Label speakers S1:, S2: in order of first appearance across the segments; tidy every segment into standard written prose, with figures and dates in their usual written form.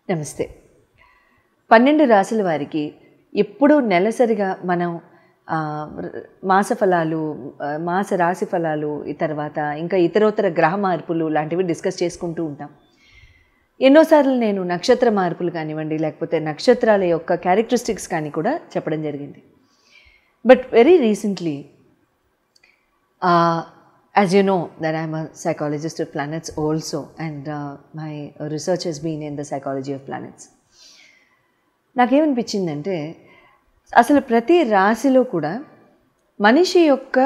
S1: నమస్తే. 12 రాశుల వారికి ఎప్పుడూ నెలసరిగా మనం మాస ఫలాలు, మాస రాశి ఫలాలు, తర్వాత ఇంకా ఇతరోత్తర గ్రహ మార్పులు లాంటివి డిస్కస్ చేసుకుంటూ ఉంటాం. ఎన్నోసార్లు నేను నక్షత్ర మార్పులు కానివ్వండి, లేకపోతే నక్షత్రాల యొక్క క్యారెక్టరిస్టిక్స్ కానీ కూడా చెప్పడం జరిగింది. But very recently, as you know that I'm a psychologist of planets also, and my research has been in the psychology of planets. నాకేమనిపించిందంటే అసలు ప్రతి రాశిలో కూడా మనిషి యొక్క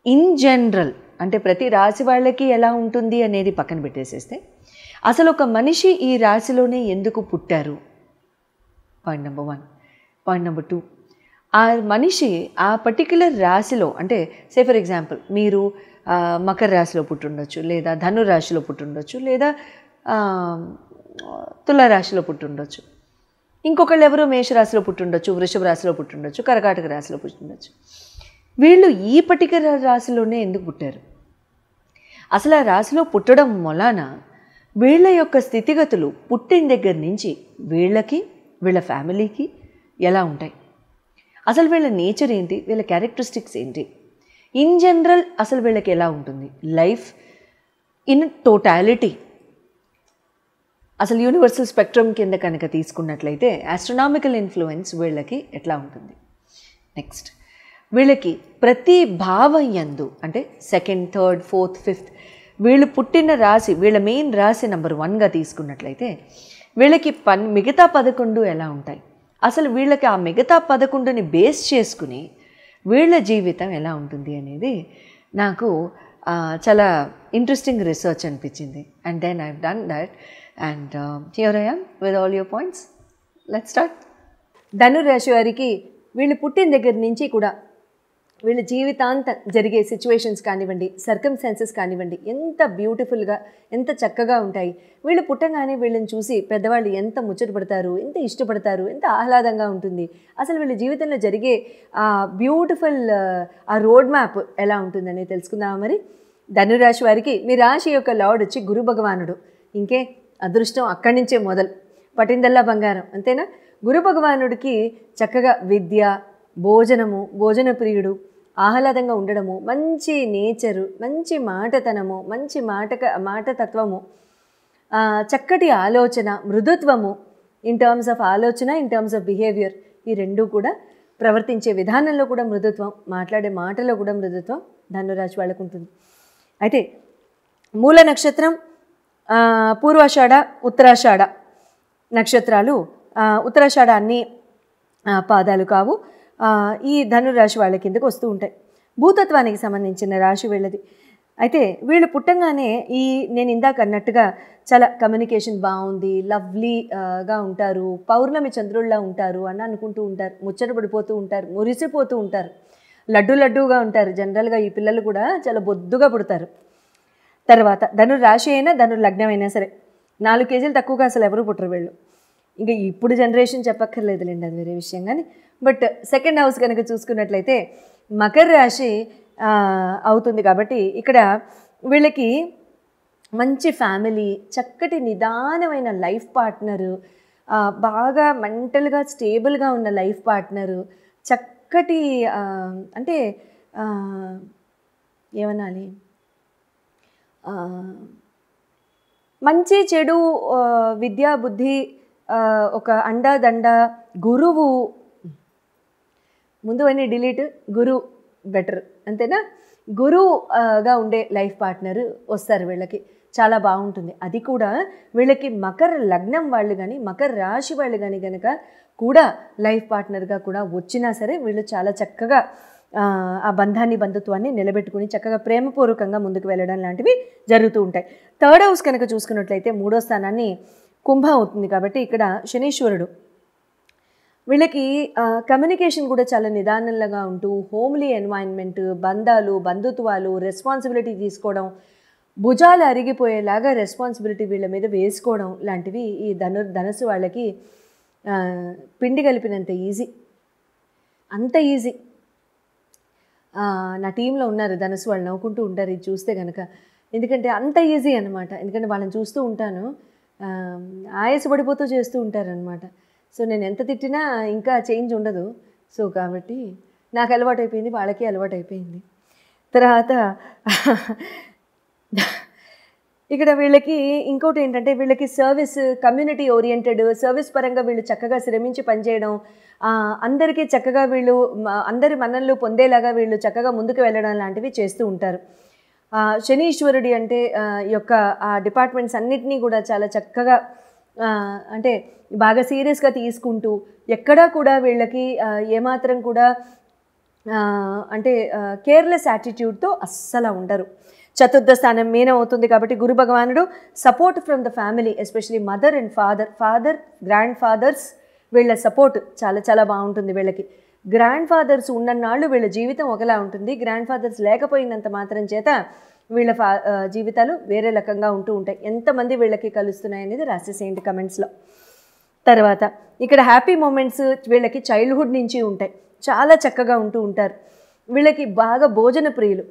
S1: ఇన్ జనరల్, అంటే ప్రతి రాశి వాళ్ళకి ఎలా ఉంటుంది అనేది పక్కన పెట్టేసేస్తే, అసలు ఒక మనిషి ఈ రాశిలోనే ఎందుకు పుట్టారు, పాయింట్ నెంబర్ 1. పాయింట్ నెంబర్ 2, ఆ మనిషి ఆ పర్టిక్యులర్ రాశిలో, అంటే సే ఫర్ ఎగ్జాంపుల్ మీరు మకర రాశిలో పుట్టుండొచ్చు, లేదా ధను రాశిలో పుట్టుండొచ్చు, లేదా తులారాశిలో పుట్టుండొచ్చు, ఇంకొకళ్ళు ఎవరో మేషరాశిలో పుట్టుండొచ్చు, వృషభ రాశిలో పుట్టుండొచ్చు, కర్కాటక రాశిలో పుట్టుండొచ్చు. వీళ్ళు ఈ పర్టిక్యులర్ రాశిలోనే ఎందుకు పుట్టారు? అసలు ఆ రాశిలో పుట్టడం మొలాన వీళ్ళ యొక్క స్థితిగతులు పుట్టిన దగ్గర నుంచి వీళ్ళకి, వీళ్ళ ఫ్యామిలీకి ఎలా ఉంటాయి, అసలు వీళ్ళ నేచర్ ఏంటి, వీళ్ళ క్యారెక్టరిస్టిక్స్ ఏంటి, ఇన్ జనరల్ అసలు వీళ్ళకి ఎలా ఉంటుంది, లైఫ్ ఇన్ టోటాలిటీ, అసలు యూనివర్సల్ స్పెక్ట్రమ్ కింద కనుక తీసుకున్నట్లయితే ఆస్ట్రనామికల్ ఇన్ఫ్లుయెన్స్ వీళ్ళకి ఎట్లా ఉంటుంది. నెక్స్ట్, వీళ్ళకి ప్రతి భావం యందు, అంటే 2nd, 3rd, 4th, 5th, వీళ్ళు పుట్టిన రాశి, వీళ్ళ మెయిన్ రాశి నెంబర్ 1గా తీసుకున్నట్లయితే వీళ్ళకి మిగతా 11 ఎలా ఉంటాయి, అసలు వీళ్ళకి ఆ మిగతా 11ని బేస్ చేసుకుని వీళ్ళ జీవితం ఎలా ఉంటుంది అనేది నాకు చాలా ఇంట్రెస్టింగ్ రీసెర్చ్ అనిపించింది. And then I have done that, and here I am with all your points. Let's start. ధనురాశి వారికి వీళ్ళు పుట్టిన దగ్గర నుంచి కూడా వీళ్ళ జీవితాంతం జరిగే సిచ్యువేషన్స్ కానివ్వండి, సర్కమ్స్టాన్సెస్ కానివ్వండి, ఎంత బ్యూటిఫుల్గా, ఎంత చక్కగా ఉంటాయి. వీళ్ళు పుట్టగానే వీళ్ళని చూసి పెద్దవాళ్ళు ఎంత ముచ్చటపడతారు, ఎంత ఇష్టపడతారు, ఎంత ఆహ్లాదంగా ఉంటుంది. అసలు వీళ్ళ జీవితంలో జరిగే బ్యూటిఫుల్ ఆ రోడ్ మ్యాప్ ఎలా ఉంటుందని తెలుసుకుందామా. మరి ధనురాశి వారికి మీ రాశి యొక్క లార్డ్ వచ్చి గురు భగవానుడు. ఇంకే అదృష్టం అక్కడి నుంచే మొదలు, పట్టిందల్లా బంగారం, అంతేనా. గురు భగవానుడికి చక్కగా విద్య, భోజనము, భోజన ప్రియుడు, ఆహ్లాదంగా ఉండడము, మంచి నేచరు, మంచి మాటతనము, మంచి మాటతత్వము, చక్కటి ఆలోచన, మృదుత్వము, ఇన్ టర్మ్స్ ఆఫ్ ఆలోచన, ఇన్ టర్మ్స్ ఆఫ్ బిహేవియర్, ఈ రెండూ కూడా ప్రవర్తించే విధానంలో కూడా మృదుత్వం, మాట్లాడే మాటలో కూడా మృదుత్వం ధనురాశి వాళ్ళకు ఉంటుంది. అయితే మూల నక్షత్రం పూర్వాషాఢ, ఉత్తరాషాఢ నక్షత్రాలు, ఉత్తరాషాఢ అన్ని పాదాలు కావు, ఈ ధనురాశి వాళ్ళ కిందకు వస్తూ ఉంటాయి. భూతత్వానికి సంబంధించిన రాశి వీళ్ళది. అయితే వీళ్ళు పుట్టంగానే నేను ఇందాక అన్నట్టుగా చాలా కమ్యూనికేషన్ బాగుంది, లవ్లీగా ఉంటారు, పౌర్ణమి చంద్రుల్లా ఉంటారు అని అనుకుంటూ ఉంటారు, ముచ్చటపడిపోతూ ఉంటారు, మురిసిపోతూ ఉంటారు, లడ్డూగా ఉంటారు. జనరల్గా ఈ పిల్లలు కూడా చాలా బొద్దుగా పుడతారు. తర్వాత ధనురాశి అయినా ధనుర్లగ్నం అయినా సరే 4 కేజీలు తక్కువగా అసలు ఎవరు పుట్టరు వీళ్ళు. ఇంకా ఇప్పుడు జనరేషన్ చెప్పక్కర్లేదులేండి, అది వేరే విషయం. కానీ బట్ 2nd హౌస్ కనుక చూసుకున్నట్లయితే మకర రాశి అవుతుంది. కాబట్టి ఇక్కడ వీళ్ళకి మంచి ఫ్యామిలీ, చక్కటి నిదానమైన లైఫ్ పార్ట్నరు, బాగా మెంటల్గా స్టేబుల్గా ఉన్న లైఫ్ పార్ట్నరు, చక్కటి అంటే ఏమనాలి, మంచి చెడు, విద్యా బుద్ధి, ఒక అండదండ, గురువు, ముందు అన్నీ డిలీట్, గురువు బెటర్, అంతేనా. గురువుగా ఉండే లైఫ్ పార్ట్నర్ వస్తారు వీళ్ళకి, చాలా బాగుంటుంది. అది కూడా వీళ్ళకి మకర లగ్నం వాళ్ళు కానీ, మకర రాశి వాళ్ళు కానీ కనుక కూడా లైఫ్ పార్ట్నర్గా కూడా వచ్చినా సరే వీళ్ళు చాలా చక్కగా ఆ బంధుత్వాన్ని నిలబెట్టుకుని చక్కగా ప్రేమపూర్వకంగా ముందుకు వెళ్ళడం లాంటివి జరుగుతూ ఉంటాయి. 3rd హౌస్ కనుక చూసుకున్నట్లయితే 3వ స్థానాన్ని కుంభం అవుతుంది. కాబట్టి ఇక్కడ శనీశ్వరుడు వీళ్ళకి కమ్యూనికేషన్ కూడా చాలా నిదానంగా ఉంటూ, హోమ్లీ ఎన్వైరన్మెంట్, బంధాలు, బంధుత్వాలు, రెస్పాన్సిబిలిటీ తీసుకోవడం, భుజాలు అరిగిపోయేలాగా రెస్పాన్సిబిలిటీ వీళ్ళ మీద వేసుకోవడం లాంటివి ఈ ధనస్సు వాళ్ళకి పిండి కలిపినంత ఈజీ, అంత ఈజీ. నా టీంలో ఉన్నారు ధనస్సు, వాళ్ళు నవ్వుకుంటూ ఉంటారు ఇది చూస్తే కనుక, ఎందుకంటే అంత ఈజీ అనమాట. ఎందుకంటే వాళ్ళని చూస్తూ ఉంటాను, ఆయాసపడిపోతూ చేస్తూ ఉంటారనమాట. సో నేను ఎంత తిట్టినా ఇంకా చేంజ్ ఉండదు. సో కాబట్టి నాకు అలవాటైపోయింది, వాళ్ళకి అలవాటైపోయింది. తర్వాత ఇక్కడ వీళ్ళకి ఇంకోటి ఏంటంటే వీళ్ళకి సర్వీస్, కమ్యూనిటీ ఓరియంటెడ్, సర్వీస్ పరంగా వీళ్ళు చక్కగా శ్రమించి పనిచేయడం, అందరికీ చక్కగా వీళ్ళు అందరి మన్ననలు పొందేలాగా వీళ్ళు చక్కగా ముందుకు వెళ్ళడం లాంటివి చేస్తూ ఉంటారు. శనీశ్వరుడి అంటే యొక్క ఆ డిపార్ట్మెంట్స్ అన్నిటినీ కూడా చాలా చక్కగా అంటే బాగా సీరియస్గా తీసుకుంటూ ఎక్కడా కూడా వీళ్ళకి ఏమాత్రం కూడా అంటే కేర్లెస్ యాటిట్యూడ్తో అస్సలు ఉండరు. చతుర్థ స్థానం మీనం అవుతుంది కాబట్టి గురు భగవానుడు support from the family, especially mother and father, grandfathers, వీళ్ళ సపోర్ట్ చాలా చాలా బాగుంటుంది వీళ్ళకి. గ్రాండ్ ఫాదర్స్ ఉన్నన్నాళ్ళు వీళ్ళ జీవితం ఒకలా ఉంటుంది, గ్రాండ్ ఫాదర్స్ లేకపోయినంత మాత్రం చేత వీళ్ళ జీవితాలు వేరే రకంగా ఉంటూ ఉంటాయి. ఎంతమంది వీళ్ళకి కలుస్తున్నాయి అనేది రాసేసేయండి కమెంట్స్లో. తర్వాత ఇక్కడ హ్యాపీ మూమెంట్స్ వీళ్ళకి చైల్డ్హుడ్ నుంచి ఉంటాయి, చాలా చక్కగా ఉంటూ ఉంటారు. వీళ్ళకి బాగా భోజన ప్రియులు.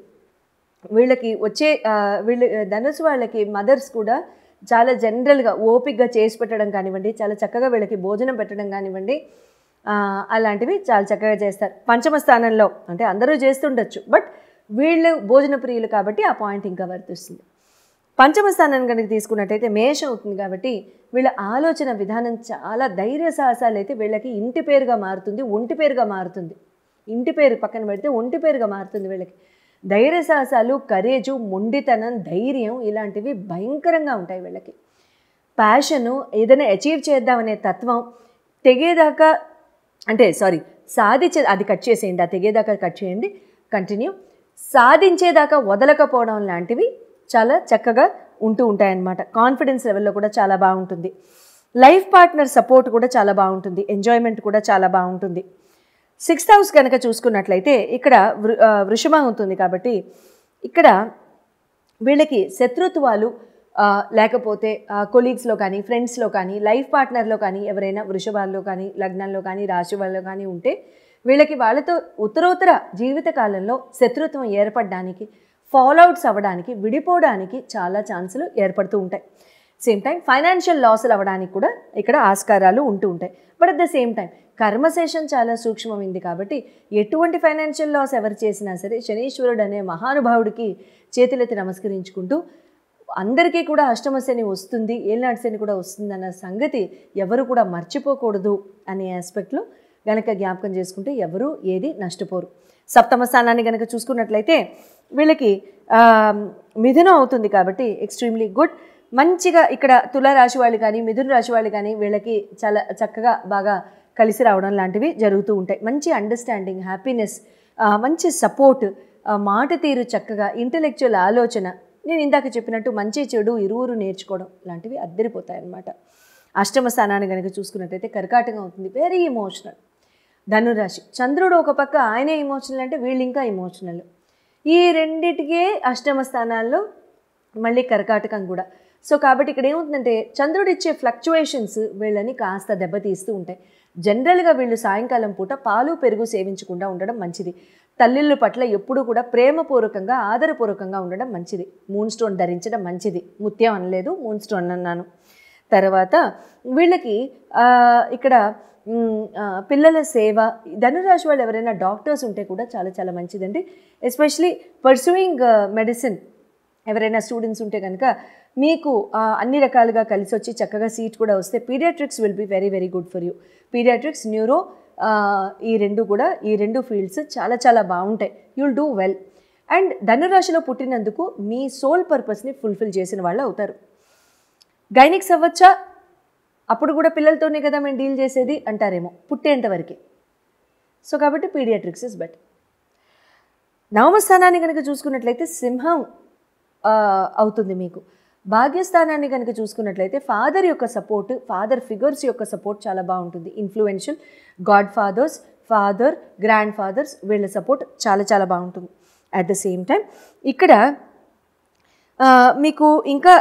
S1: వీళ్ళకి వచ్చే ధనుసు వాళ్ళకి మదర్స్ కూడా చాలా జనరల్గా ఓపిక్గా చేసి పెట్టడం కానివ్వండి, చాలా చక్కగా వీళ్ళకి భోజనం పెట్టడం కానివ్వండి, అలాంటివి చాలా చక్కగా చేస్తారు. పంచమ స్థానంలో అంటే అందరూ చేస్తుండొచ్చు, బట్ వీళ్ళు భోజన ప్రియులు కాబట్టి ఆ పాయింట్ ఇంకా వర్తిస్తుంది. పంచమ స్థానాన్ని కనుక తీసుకున్నట్టయితే మేషం అవుతుంది కాబట్టి వీళ్ళ ఆలోచన విధానం చాలా ధైర్య సాహసాలు అయితే వీళ్ళకి ఇంటి పేరుగా మారుతుంది, ఒంటి పేరుగా మారుతుంది. ఇంటి పేరు పక్కన పెడితే ఒంటి పేరుగా మారుతుంది వీళ్ళకి. ధైర్య సాహసాలు, కరేజు, మొండితనం, ధైర్యం ఇలాంటివి భయంకరంగా ఉంటాయి వీళ్ళకి. ప్యాషను, ఏదైనా అచీవ్ చేద్దామనే తత్వం, తెగేదాకా అంటే అది కట్ చేసేయండి, ఆ తెగేదాకా కట్ చేయండి, కంటిన్యూ. సాధించేదాకా వదలకపోవడం లాంటివి చాలా చక్కగా ఉంటూ ఉంటాయన్నమాట. కాన్ఫిడెన్స్ లెవెల్లో కూడా చాలా బాగుంటుంది. లైఫ్ పార్ట్నర్ సపోర్ట్ కూడా చాలా బాగుంటుంది, ఎంజాయ్మెంట్ కూడా చాలా బాగుంటుంది. 6th హౌస్ కనుక చూసుకున్నట్లయితే ఇక్కడ వృషభం అవుతుంది కాబట్టి ఇక్కడ వీళ్ళకి శత్రుత్వాలు లేకపోతే కొలీగ్స్లో కానీ, ఫ్రెండ్స్లో కానీ, లైఫ్ పార్ట్నర్లో కానీ ఎవరైనా వృషభాల్లో కానీ, లగ్నంలో కానీ, రాశి వాళ్ళలో కానీ ఉంటే వీళ్ళకి వాళ్ళతో ఉత్తరోత్తర జీవితకాలంలో శత్రుత్వం ఏర్పడడానికి, ఫాలోఅవుట్స్ అవ్వడానికి, విడిపోవడానికి చాలా ఛాన్సులు ఏర్పడుతూ ఉంటాయి. సేమ్ టైం ఫైనాన్షియల్ లాసులు అవ్వడానికి కూడా ఇక్కడ ఆస్కారాలు ఉంటూ ఉంటాయి. But at the same time కర్మశేషం చాలా సూక్ష్మమైంది కాబట్టి ఎటువంటి ఫైనాన్షియల్ లాస్ ఎవరు చేసినా సరే శనీశ్వరుడు అనే మహానుభావుడికి చేతులెత్తి నమస్కరించుకుంటూ అందరికీ కూడా అష్టమ శని వస్తుంది, ఏళ్ళనాటి శని కూడా వస్తుందన్న సంగతి ఎవరు కూడా మర్చిపోకూడదు అనే ఆస్పెక్ట్లో గనక జ్ఞాపకం చేసుకుంటే ఎవరు ఏది నష్టపోరు. సప్తమ స్థానాన్ని కనుక చూసుకున్నట్లయితే వీళ్ళకి మిథునం అవుతుంది కాబట్టి ఎక్స్ట్రీమ్లీ గుడ్. మంచిగా ఇక్కడ తులారాశి వాళ్ళు కానీ, మిథున రాశి వాళ్ళు కానీ వీళ్ళకి చాలా చక్కగా బాగా కలిసి రావడం లాంటివి జరుగుతూ ఉంటాయి. మంచి అండర్స్టాండింగ్, హ్యాపీనెస్, మంచి సపోర్ట్, మాట తీరు చక్కగా, ఇంటలెక్చువల్ ఆలోచన, నేను ఇందాక చెప్పినట్టు మంచి చెడు ఇరువురు నేర్చుకోవడం లాంటివి అద్దరిపోతాయి అన్నమాట. అష్టమ స్థానాన్ని కనుక చూసుకున్నట్టయితే కర్కాటకం అవుతుంది, వెరీ ఎమోషనల్. ధనురాశి చంద్రుడు ఒక పక్క ఆయనే ఎమోషనల్ అంటే వీళ్ళు ఇంకా ఎమోషనల్. ఈ రెండిటికే అష్టమ స్థానాల్లో మళ్ళీ కర్కాటకం కూడా. సో కాబట్టి ఇక్కడ ఏమవుతుందంటే చంద్రుడు ఇచ్చే ఫ్లక్చువేషన్స్ వీళ్ళని కాస్త దెబ్బతీస్తూ ఉంటాయి. జనరల్గా వీళ్ళు సాయంకాలం పూట పాలు పెరుగు సేవించకుండా ఉండడం మంచిది. తల్లిళ్ళ పట్ల ఎప్పుడూ కూడా ప్రేమపూర్వకంగా, ఆదరపూర్వకంగా ఉండడం మంచిది. మూన్ స్టోన్ ధరించడం మంచిది, ముత్యం అనలేదు, మూన్ స్టోన్ అన్నాను. తర్వాత వీళ్ళకి ఇక్కడ పిల్లల సేవ, ధనురాశి వాళ్ళు ఎవరైనా డాక్టర్స్ ఉంటే కూడా చాలా చాలా మంచిదండి. ఎస్పెషలీ పర్సూయింగ్ మెడిసిన్ ఎవరైనా స్టూడెంట్స్ ఉంటే కనుక మీకు అన్ని రకాలుగా కలిసి వచ్చి చక్కగా సీట్ కూడా వస్తే pediatrics will be very very good for you. Pediatrics, neuro, ఈ రెండు ఫీల్డ్స్ చాలా చాలా బాగుంటాయి. You'll do well. అండ్ ధనురాశిలో పుట్టినందుకు మీ సోల్ పర్పస్ని ఫుల్ఫిల్ చేసిన వాళ్ళు అవుతారు. గైనిక్స్ అవ్వచ్చా, అప్పుడు కూడా పిల్లలతోనే కదా మేము డీల్ చేసేది అంటారేమో, పుట్టేంతవరకే. సో కాబట్టి పీడియాట్రిక్స్ ఇస్ బెటర్. నవమ స్థానాన్ని కనుక చూసుకున్నట్లయితే సింహం అవుతుంది మీకు. భాగ్యస్థానాన్ని కనుక చూసుకున్నట్లయితే ఫాదర్ యొక్క సపోర్ట్, ఫాదర్ ఫిగర్స్ యొక్క సపోర్ట్ చాలా బాగుంటుంది. Influential godfathers, father, grandfathers వీళ్ళ సపోర్ట్ చాలా చాలా బాగుంటుంది. అట్ ద సేమ్ టైం ఇక్కడ మీకు ఇంకా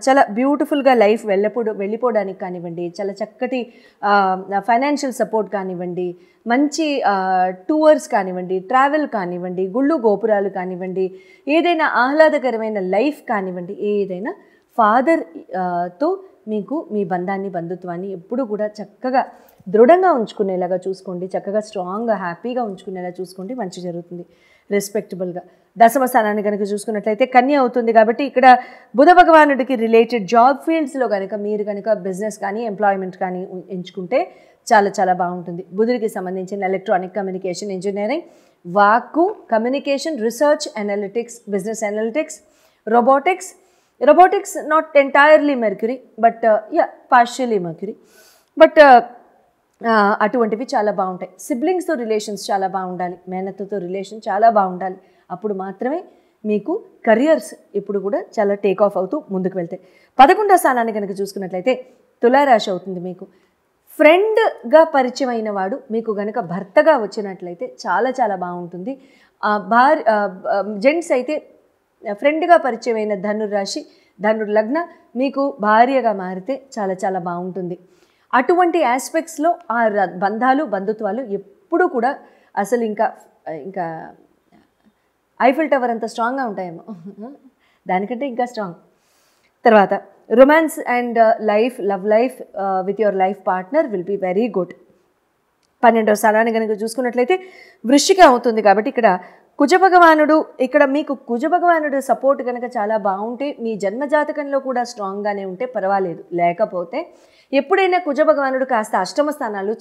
S1: చాలా బ్యూటిఫుల్గా లైఫ్ వెళ్ళిపోవడానికి కానివ్వండి, చాలా చక్కటి ఫైనాన్షియల్ సపోర్ట్ కానివ్వండి, మంచి టూర్స్ కానివ్వండి, ట్రావెల్ కానివ్వండి, గుళ్ళు గోపురాలు కానివ్వండి, ఏదైనా ఆహ్లాదకరమైన లైఫ్ కానివ్వండి, ఏదైనా ఫాదర్ తో మీకు మీ బంధాన్ని బంధుత్వాన్ని ఎప్పుడు కూడా చక్కగా దృఢంగా ఉంచుకునేలాగా చూసుకోండి, చక్కగా స్ట్రాంగ్గా హ్యాపీగా ఉంచుకునేలా చూసుకోండి, మంచి జరుగుతుంది. రెస్పెక్టబుల్గా దశమ స్థానాన్ని కనుక చూసుకున్నట్లయితే కన్య అవుతుంది కాబట్టి ఇక్కడ బుధ భగవానుడికి రిలేటెడ్ జాబ్ ఫీల్డ్స్లో కనుక మీరు కనుక బిజినెస్ కానీ ఎంప్లాయ్మెంట్ కానీ ఎంచుకుంటే చాలా చాలా బాగుంటుంది. బుధుడికి సంబంధించిన ఎలక్ట్రానిక్ కమ్యూనికేషన్ ఇంజనీరింగ్, వాక్కు, communication, research, analytics, business analytics, robotics not entirely Mercury but partially Mercury but అటువంటివి చాలా బాగుంటాయి. సిబ్లింగ్స్తో రిలేషన్స్ చాలా బాగుండాలి, మేనత్తతో రిలేషన్ చాలా బాగుండాలి, అప్పుడు మాత్రమే మీకు కెరియర్స్ ఇప్పుడు కూడా చాలా టేక్ ఆఫ్ అవుతూ ముందుకు వెళ్తాయి. 11వ స్థానాన్ని కనుక చూసుకున్నట్లయితే తులారాశి అవుతుంది. మీకు ఫ్రెండ్గా పరిచయం అయిన వాడు మీకు కనుక భర్తగా వచ్చినట్లయితే చాలా చాలా బాగుంటుంది. జెంట్స్ అయితే ఫ్రెండ్గా పరిచయమైన ధనుర్రాశి, ధనుర్లగ్న మీకు భార్యగా మారితే చాలా చాలా బాగుంటుంది. అటువంటి ఆస్పెక్ట్స్లో ఆ బంధాలు బంధుత్వాలు ఎప్పుడూ కూడా అసలు ఇంకా ఐఫిల్ టవర్ అంత స్ట్రాంగ్గా ఉంటాయేమో, దానికంటే ఇంకా స్ట్రాంగ్. తర్వాత romance and love life with your life partner will be very good. 12వ స్థానాన్ని కనుక చూసుకున్నట్లయితే వృశ్చిక అవుతుంది కాబట్టి ఇక్కడ కుజభగవానుడు, ఇక్కడ మీకు కుజభగవానుడు సపోర్ట్ కనుక చాలా బాగుంటే మీ జన్మజాతకంలో కూడా స్ట్రాంగ్గానే ఉంటే పర్వాలేదు. లేకపోతే ఎప్పుడైనా కుజభగవానుడు కాస్త అష్టమ స్థానాలు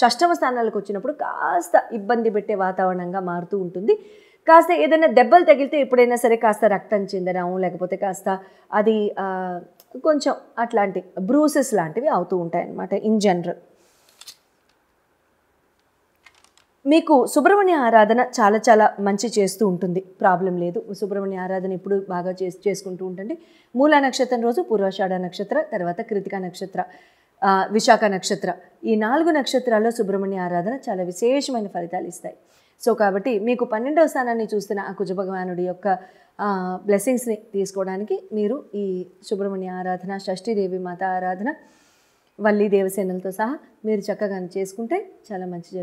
S1: షష్టమ స్థానాలకు వచ్చినప్పుడు కాస్త ఇబ్బంది పెట్టే వాతావరణంగా మారుతూ ఉంటుంది. కాస్త ఏదైనా దెబ్బలు తగిలితే ఎప్పుడైనా సరే కాస్త రక్తం చెందడం, లేకపోతే కాస్త అది కొంచెం అట్లాంటి బ్రూసెస్ లాంటివి అవుతూ ఉంటాయి అన్నమాట ఇన్ జనరల్. మీకు సుబ్రహ్మణ్య ఆరాధన చాలా చాలా మంచి చేస్తూ ఉంటుంది, ప్రాబ్లం లేదు. సుబ్రహ్మణ్య ఆరాధన ఎప్పుడు బాగా చేసుకుంటూ ఉంటుంది. మూలా నక్షత్రం రోజు పూర్వాషాఢ నక్షత్ర, తర్వాత కృతికా నక్షత్ర, విశాఖ నక్షత్ర, ఈ 4 నక్షత్రాల్లో సుబ్రహ్మణ్య ఆరాధన చాలా విశేషమైన ఫలితాలు ఇస్తాయి. సో కాబట్టి మీకు 12వ స్థానాన్ని చూస్తున్న ఆ కుజభగవానుడి యొక్క బ్లెస్సింగ్స్ని తీసుకోవడానికి మీరు ఈ సుబ్రహ్మణ్య ఆరాధన, షష్ఠీదేవి మాత ఆరాధన, వల్లి దేవసేనలతో సహా మీరు చక్కగా చేసుకుంటే చాలా మంచి